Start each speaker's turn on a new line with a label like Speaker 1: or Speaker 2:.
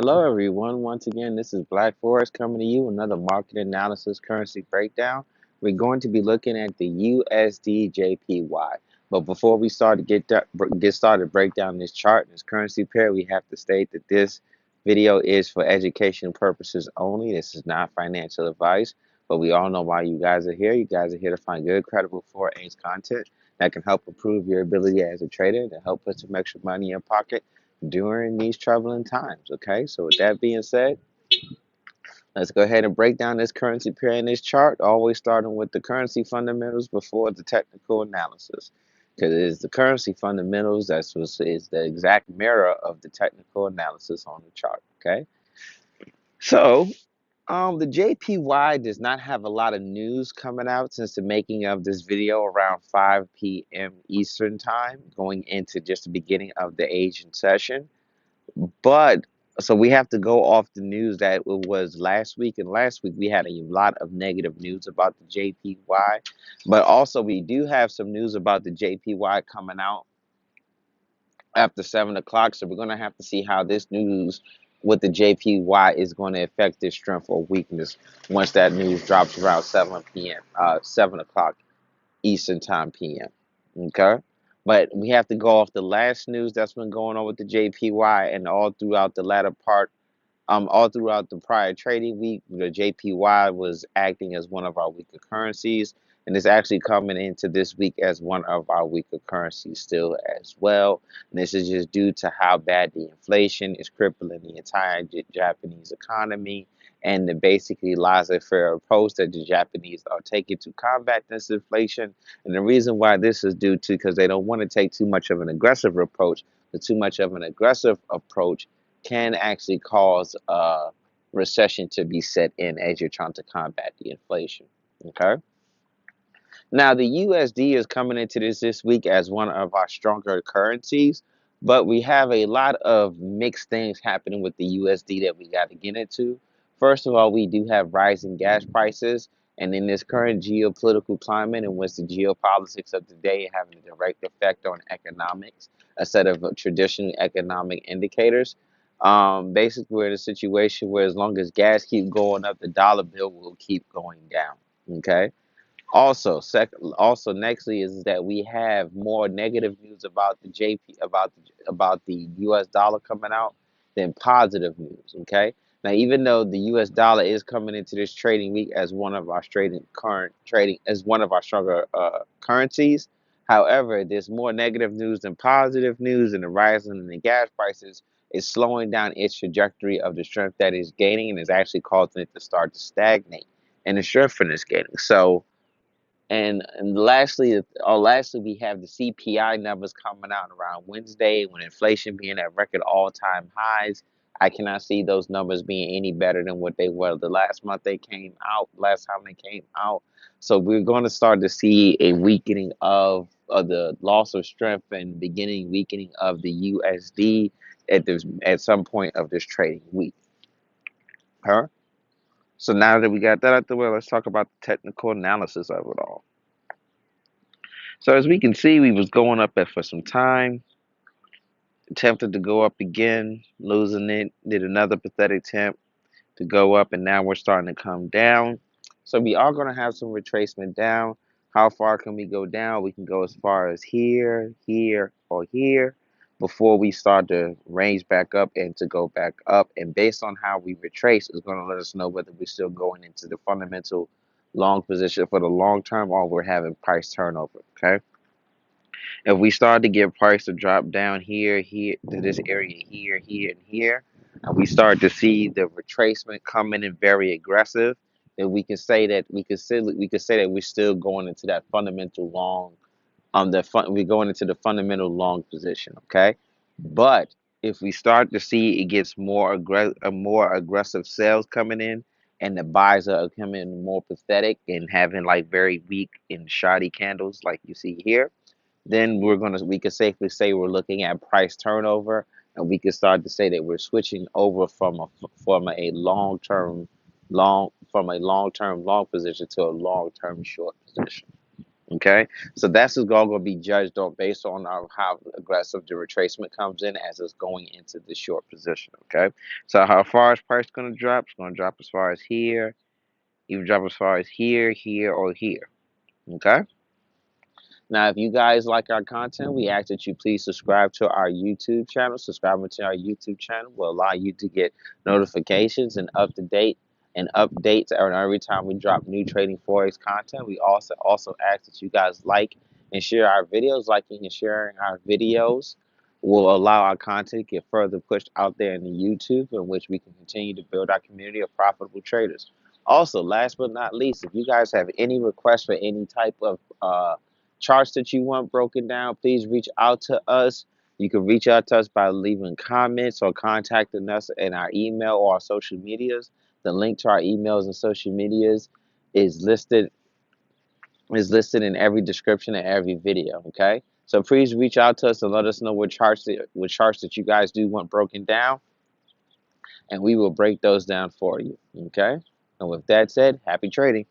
Speaker 1: Hello, everyone. Once again, this is Black Forex coming to you. Another market analysis currency breakdown. We're going to be looking at the USDJPY. But before we start to get started break down this chart and this currency pair, we have to state that this video is for education purposes only. This is not financial advice. But we all know why you guys are here. You guys are here to find good, credible Forex content that can help improve your ability as a trader, to help put some extra money in your pocket during these troubling times. Okay, so with that being said, let's go ahead and break down this currency pair in this chart, always starting with the currency fundamentals before the technical analysis, because it is the currency fundamentals that's what is the exact mirror of the technical analysis on the chart. Okay, so the JPY does not have a lot of news coming out since the making of this video around 5 p.m. Eastern time, going into just the beginning of the Asian session. But so we have to go off the news that it was last week, and last week we had a lot of negative news about the JPY. But also we do have some news about the JPY coming out after 7 o'clock. So we're gonna have to see how this news with the JPY is going to affect its strength or weakness once that news drops around 7 p.m. 7 o'clock Eastern Time PM. Okay. But we have to go off the last news that's been going on with the JPY, and all throughout the latter part, all throughout the prior trading week, the JPY was acting as one of our weaker currencies, and it's actually coming into this week as one of our weaker currencies still as well. And this is just due to how bad the inflation is crippling the entire Japanese economy, and the basically laissez-faire approach that the Japanese are taking to combat this inflation. And the reason why this is due to because they don't want to take too much of an aggressive approach. But too much of an aggressive approach can actually cause a recession to be set in as you're trying to combat the inflation. Okay. Now, the USD is coming into this week as one of our stronger currencies, but we have a lot of mixed things happening with the USD that we got to get into. First of all, we do have rising gas prices, and in this current geopolitical climate in which the geopolitics of the day have a direct effect on economics, a set of traditional economic indicators. Basically, we're in a situation where as long as gas keep going up, the dollar bill will keep going down. Okay. Also, nextly is that we have more negative news about the JP about the U.S. dollar coming out than positive news. Okay, now even though the U.S. dollar is coming into this trading week as one of our trading as one of our stronger currencies, however, there's more negative news than positive news, and the rise in the gas prices is slowing down its trajectory of the strength that is gaining, and is actually causing it to start to stagnate, and the strength is gaining. So. And lastly, we have the CPI numbers coming out around Wednesday, when inflation being at record all-time highs. I cannot see those numbers being any better than what they were the last time they came out. So we're going to start to see a weakening of the loss of strength and beginning weakening of the USD at some point of this trading week. Huh? So now that we got that out the way, let's talk about the technical analysis of it all. So as we can see, we was going up for some time, attempted to go up again, losing it, did another pathetic attempt to go up, and now we're starting to come down. So we are going to have some retracement down. How far can we go down? We can go as far as here, here, or here before we start to range back up and to go back up. And based on how we retrace, it's going to let us know whether we're still going into the fundamental long position for the long term, or we're having price turnover. Okay. If we start to get price to drop down here, here to this area, here, here, and here, and we start to see the retracement coming in very aggressive, then we could say that we're still going into that fundamental long, we're going into the fundamental long position. Okay, but if we start to see it gets more aggressive sales coming in, and the buys are coming more pathetic and having like very weak and shoddy candles like you see here, then we could safely say we're looking at price turnover, and we could start to say that we're switching over from a long term long position to a long term short position. Okay, so that's all going to be judged on based on how aggressive the retracement comes in as it's going into the short position. Okay, so how far is price going to drop? It's going to drop as far as here, even drop as far as here, here, or here. Okay. Now, if you guys like our content, we ask that you please subscribe to our YouTube channel. Subscribing to our YouTube channel will allow you to get notifications and updates every time we drop new trading forex content. We also ask that you guys like and share our videos. Liking and sharing our videos will allow our content to get further pushed out there in the YouTube, in which we can continue to build our community of profitable traders. Also, last but not least, if you guys have any requests for any type of charts that you want broken down, please reach out to us. You can reach out to us by leaving comments or contacting us in our email or our social medias. The link to our emails and social medias is listed in every description of every video. Okay, so please reach out to us and let us know what charts that you guys do want broken down, and we will break those down for you. Okay, and with that said, happy trading.